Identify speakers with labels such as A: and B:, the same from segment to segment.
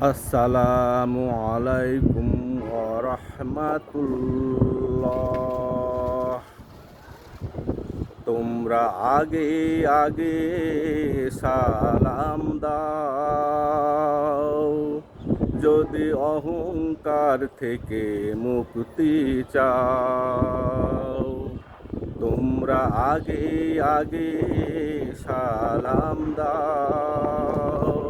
A: আসসালামু আলাইকুম ওয়া রাহমাতুল্লাহ। তোমরা আগে আগে সালাম দাও, যদি অহংকার থেকে মুক্তি চাও। তোমরা আগে আগে সালাম দাও,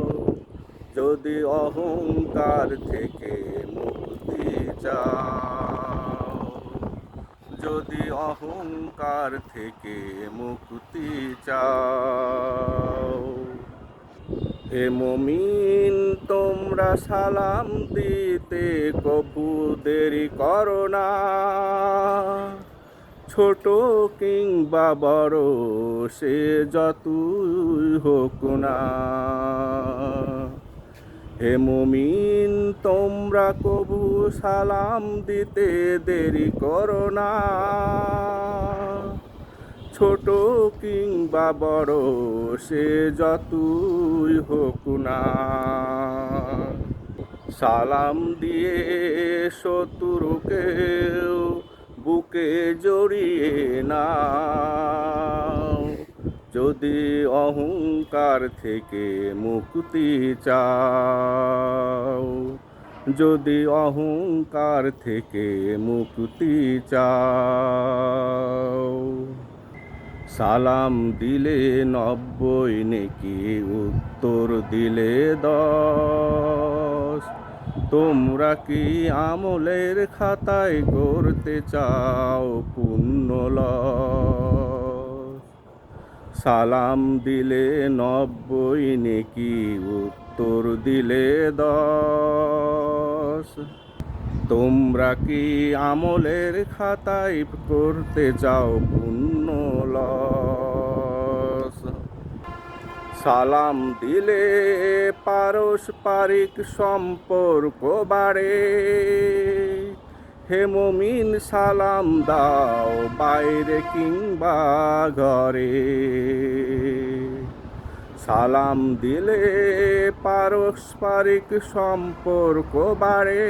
A: যদি অহংকার থেকে মুক্তি চাও। যদি অহংকার থেকে মুক্তি চাও। হে মুমিন, তোমরা সালাম দিতে কবু দেরি করো না, ছোট কিংবা বড় সে যতই হোক না। হে মুমিন, তোমরা কবু সালাম দিতে দেরি করো না, ছোট কিংবা বড় সে যতই হোক না। সালাম দিয়ে শত্রুকেও বুকে জড়িয়ে নাও, যদি অহংকার থেকে মুক্তি চাও। যদি অহংকার থেকে মুক্তি চাও। সালাম দিলে 90 নেকি, উত্তর দিলে 10। তোমরা কি আমলের খাতায় করতে চাও পুণ্য লস? সালাম দিলে 90 নেকি, উত্তর দিলে 10। তোমরা কি আমলের খাতায় করতে চাও পুণ্য লস? সালাম দিলে পারস্পরিক সম্পর্ক বাড়ে। হে মুমিন, সালাম দাও বাইরে কিংবা ঘরে। সালাম দিলে পারস্পরিক সম্পর্ক বাড়ে।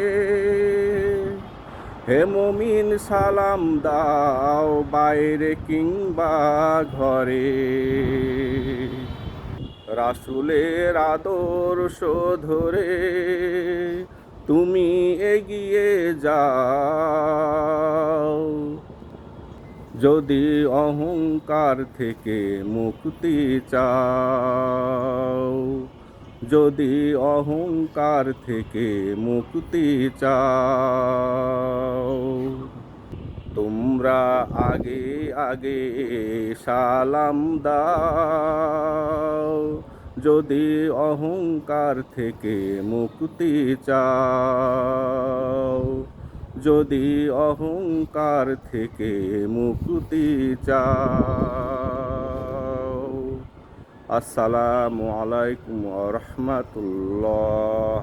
A: হে মুমিন, সালাম দাও বাইরে কিংবা ঘরে। রাসূলের আদর্শ ধরে তুমি এগিয়ে যাও, যদি অহংকার থেকে মুক্তি চাও। যদি অহংকার থেকে মুক্তি চাও। তোমরা আগে আগে সালাম দাও, যদি অহংকার থেকে মুক্তি চাও। যদি অহংকার থেকে মুক্তি চাও। আসসালামু আলাইকুম ওয়া রাহমাতুল্লাহ।